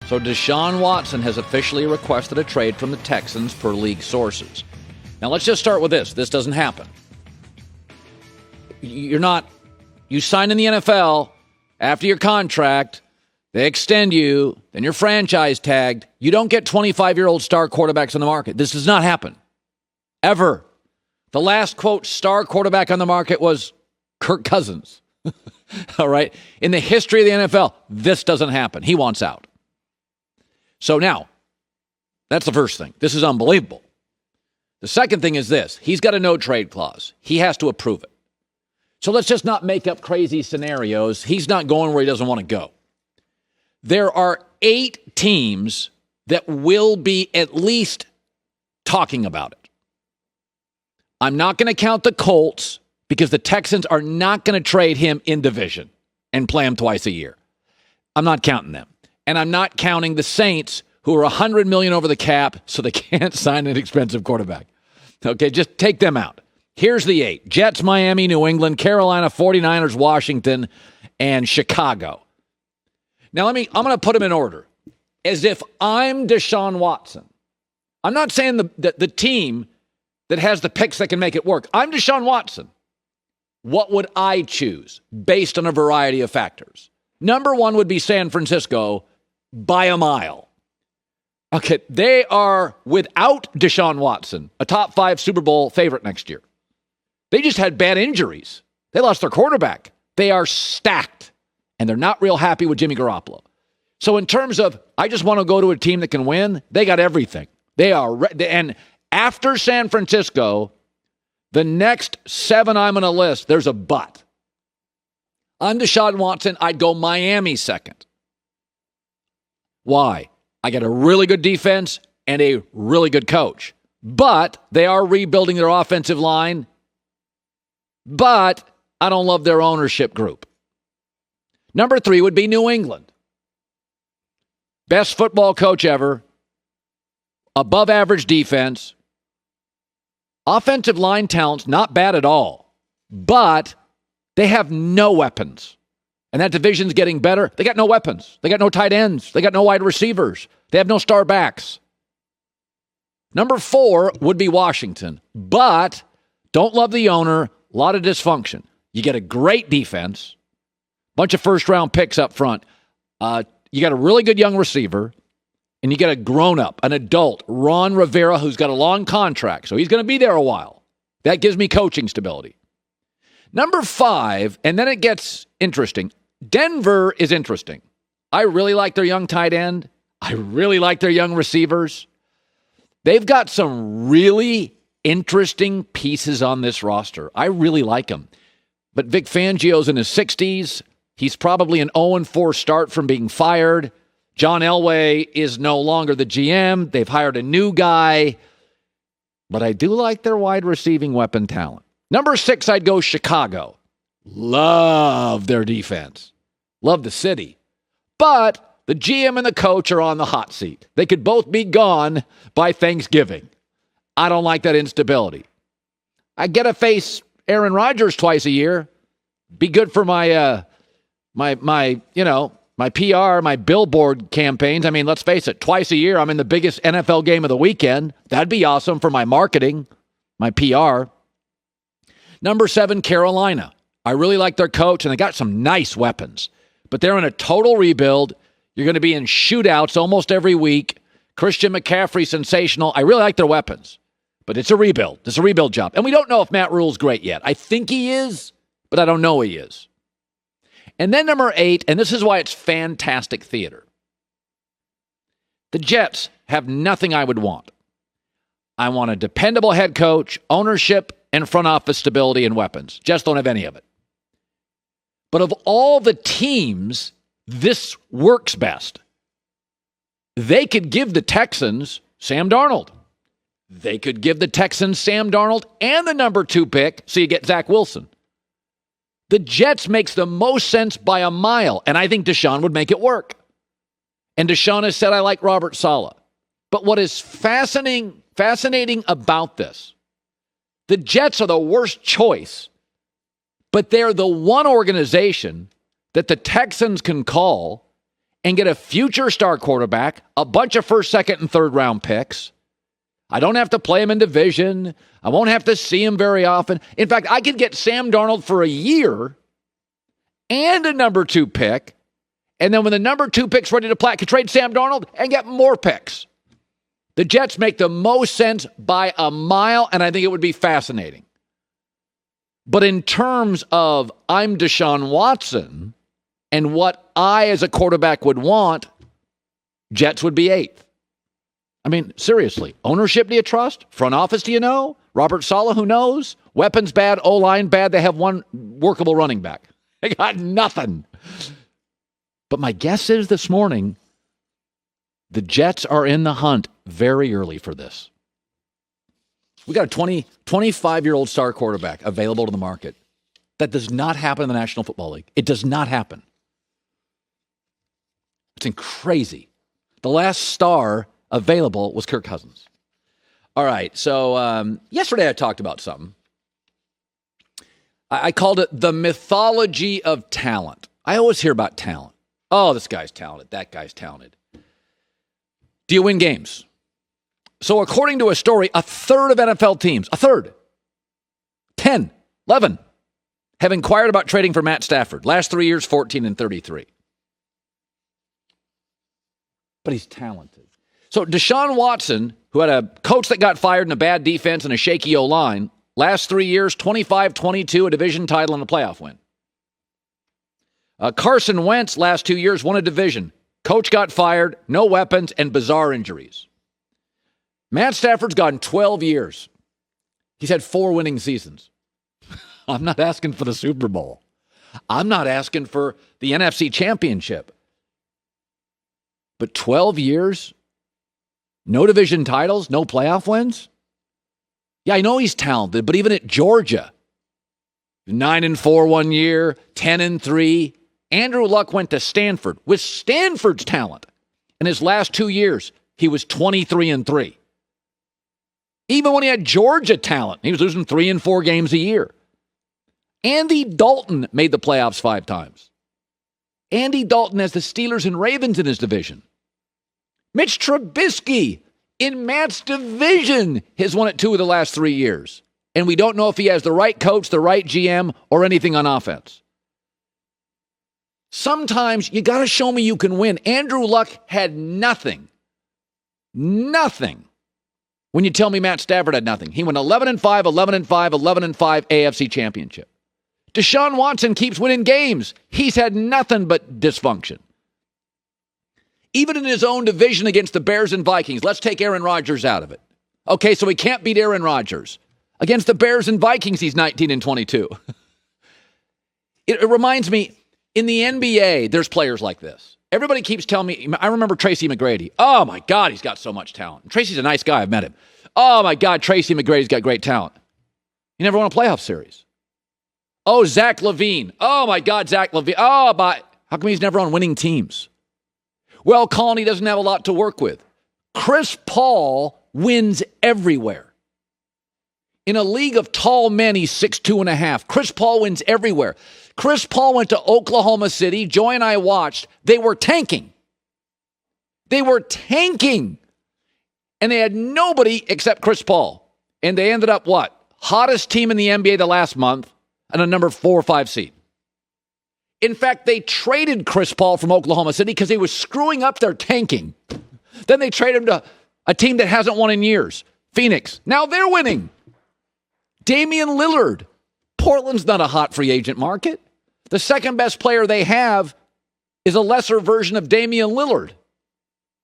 So Deshaun Watson has officially requested a trade from the Texans per league sources. Now let's just start with this. This doesn't happen. You sign in the NFL after your contract, they extend you, then you're franchise tagged. You don't get 25-year-old star quarterbacks on the market. This does not happen. Ever. The last, quote, star quarterback on the market was Kirk Cousins. All right? In the history of the NFL, this doesn't happen. He wants out. So now, that's the first thing. This is unbelievable. The second thing is this. He's got a no-trade clause. He has to approve it. So let's just not make up crazy scenarios. He's not going where he doesn't want to go. There are 8 teams that will be at least talking about it. I'm not going to count the Colts because the Texans are not going to trade him in division and play him twice a year. I'm not counting them. And I'm not counting the Saints, who are $100 million over the cap, so they can't sign an expensive quarterback. Okay, just take them out. Here's the 8. Jets, Miami, New England, Carolina, 49ers, Washington, and Chicago. Now, I'm going to put them in order. As if I'm Deshaun Watson. I'm not saying the team that has the picks that can make it work. I'm Deshaun Watson. What would I choose based on a variety of factors? Number 1 would be San Francisco by a mile. Okay, they are, without Deshaun Watson, a top 5 Super Bowl favorite next year. They just had bad injuries. They lost their quarterback. They are stacked, and they're not real happy with Jimmy Garoppolo. So in terms of, I just want to go to a team that can win, they got everything. They are, and after San Francisco, the next 7 I'm going to list, there's a but. I'm Deshaun Watson. I'd go Miami second. Why? I got a really good defense and a really good coach. But they are rebuilding their offensive line. But I don't love their ownership group. Number 3 would be New England. Best football coach ever. Above average defense. Offensive line talent's not bad at all. But they have no weapons. And that division's getting better. They got no weapons. They got no tight ends. They got no wide receivers. They have no star backs. Number 4 would be Washington. But don't love the owner. A lot of dysfunction. You get a great defense. Bunch of first-round picks up front. You got a really good young receiver. And you get a grown-up, an adult, Ron Rivera, who's got a long contract. So he's going to be there a while. That gives me coaching stability. Number 5, and then it gets interesting. Denver is interesting. I really like their young tight end. I really like their young receivers. They've got some really interesting pieces on this roster. I really like them. But Vic Fangio's in his 60s. He's probably an 0-4 start from being fired. John Elway is no longer the GM. They've hired a new guy. But I do like their wide receiving weapon talent. Number 6, I'd go Chicago. Love their defense. Love the city. But the GM and the coach are on the hot seat. They could both be gone by Thanksgiving. I don't like that instability. I get to face Aaron Rodgers twice a year. Be good for my PR, my billboard campaigns. I mean, let's face it, twice a year I'm in the biggest NFL game of the weekend. That'd be awesome for my marketing, my PR. Number 7, Carolina. I really like their coach, and they got some nice weapons. But they're in a total rebuild. You're going to be in shootouts almost every week. Christian McCaffrey, sensational. I really like their weapons. But it's a rebuild. It's a rebuild job. And we don't know if Matt Rule's great yet. I think he is, but I don't know he is. And then number 8, and this is why it's fantastic theater. The Jets have nothing I would want. I want a dependable head coach, ownership, and front office stability and weapons. Just don't have any of it. But of all the teams, this works best. They could give the Texans Sam Darnold. They could give the Texans Sam Darnold and the number 2 pick, so you get Zach Wilson. The Jets makes the most sense by a mile, and I think Deshaun would make it work. And Deshaun has said, I like Robert Saleh. But what is fascinating about this, the Jets are the worst choice, but they're the one organization that the Texans can call and get a future star quarterback, a bunch of first, second, and third round picks. I don't have to play him in division. I won't have to see him very often. In fact, I could get Sam Darnold for a year and a number 2 pick. And then when the number 2 pick's ready to play, I could trade Sam Darnold and get more picks. The Jets make the most sense by a mile, and I think it would be fascinating. But in terms of I'm Deshaun Watson and what I as a quarterback would want, Jets would be 8th. I mean, seriously, ownership do you trust? Front office do you know? Robert Saleh, who knows? Weapons bad, O-line bad. They have one workable running back. They got nothing. But my guess is this morning, the Jets are in the hunt very early for this. We got a 25-year-old star quarterback available to the market. That does not happen in the National Football League. It does not happen. It's crazy. The last star available was Kirk Cousins. All right, so yesterday I talked about something. I called it the mythology of talent. I always hear about talent. Oh, this guy's talented. That guy's talented. Do you win games? So according to a story, a third of NFL teams, 10, 11, have inquired about trading for Matt Stafford. Last 3 years, 14 and 33. But he's talented. So Deshaun Watson, who had a coach that got fired and a bad defense and a shaky O-line, last 3 years, 25-22, a division title and a playoff win. Carson Wentz, last 2 years, won a division. Coach got fired, no weapons, and bizarre injuries. Matt Stafford's gone 12 years. He's had 4 winning seasons. I'm not asking for the Super Bowl. I'm not asking for the NFC Championship. But 12 years? No division titles? No playoff wins? Yeah, I know he's talented, but even at Georgia, 9-4 one year, 10-3. Andrew Luck went to Stanford with Stanford's talent. In his last 2 years, he was 23-3. Even when he had Georgia talent, he was losing 3 and 4 games a year. Andy Dalton made the playoffs 5 times. Andy Dalton has the Steelers and Ravens in his division. Mitch Trubisky in Matt's division has won it 2 of the last 3 years. And we don't know if he has the right coach, the right GM, or anything on offense. Sometimes you got to show me you can win. Andrew Luck had nothing. Nothing. When you tell me Matt Stafford had nothing. He went 11-5, 11-5, 11-5 AFC Championship. Deshaun Watson keeps winning games. He's had nothing but dysfunction. Even in his own division against the Bears and Vikings, let's take Aaron Rodgers out of it. Okay, so he can't beat Aaron Rodgers. Against the Bears and Vikings, he's 19-22. It reminds me, in the NBA, there's players like this. Everybody keeps telling me, I remember Tracy McGrady. Oh my God, he's got so much talent. Tracy's a nice guy, I've met him. Oh my God, Tracy McGrady's got great talent. He never won a playoff series. Oh, Zach LaVine. Oh my God, Zach LaVine. Oh, but how come he's never on winning teams? Well, Colin, he doesn't have a lot to work with. Chris Paul wins everywhere. In a league of tall men, he's 6'2.5". Chris Paul wins everywhere. Chris Paul went to Oklahoma City. Joy and I watched. They were tanking. They were tanking. And they had nobody except Chris Paul. And they ended up what? Hottest team in the NBA the last month and a number 4 or 5 seed. In fact, they traded Chris Paul from Oklahoma City because he was screwing up their tanking. Then they traded him to a team that hasn't won in years. Phoenix. Now they're winning. Damian Lillard. Portland's not a hot free agent market. The second best player they have is a lesser version of Damian Lillard.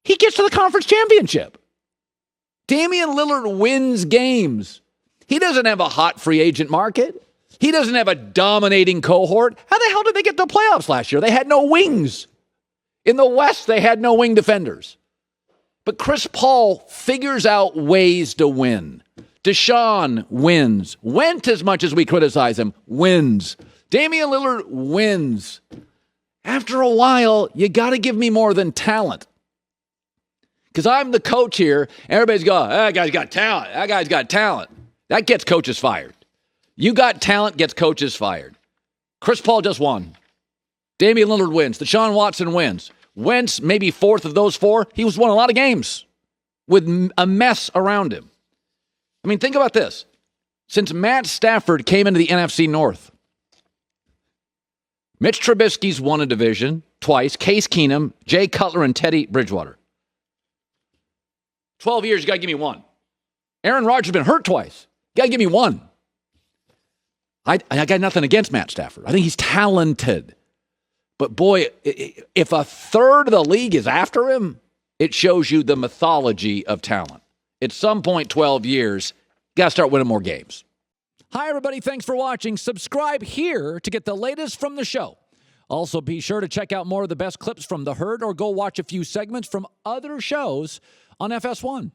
He gets to the conference championship. Damian Lillard wins games. He doesn't have a hot free agent market. He doesn't have a dominating cohort. How the hell did they get to the playoffs last year? They had no wings. In the West, they had no wing defenders. But Chris Paul figures out ways to win. Deshaun wins. Went as much as we criticize him, wins. Damian Lillard wins. After a while, you got to give me more than talent. Because I'm the coach here, and everybody's going, that guy's got talent. That guy's got talent. That gets coaches fired. You got talent, gets coaches fired. Chris Paul just won. Damian Lillard wins. Deshaun Watson wins. Wentz, maybe fourth of those four. He was won a lot of games with a mess around him. I mean, think about this. Since Matt Stafford came into the NFC North, Mitch Trubisky's won a division twice. Case Keenum, Jay Cutler, and Teddy Bridgewater. 12 years, you got to give me one. Aaron Rodgers has been hurt twice. You got to give me one. I got nothing against Matt Stafford. I think he's talented. But boy, if a third of the league is after him, it shows you the mythology of talent. At some point, 12 years, you got to start winning more games. Hi, everybody. Thanks for watching. Subscribe here to get the latest from the show. Also, be sure to check out more of the best clips from The Herd or go watch a few segments from other shows on FS1.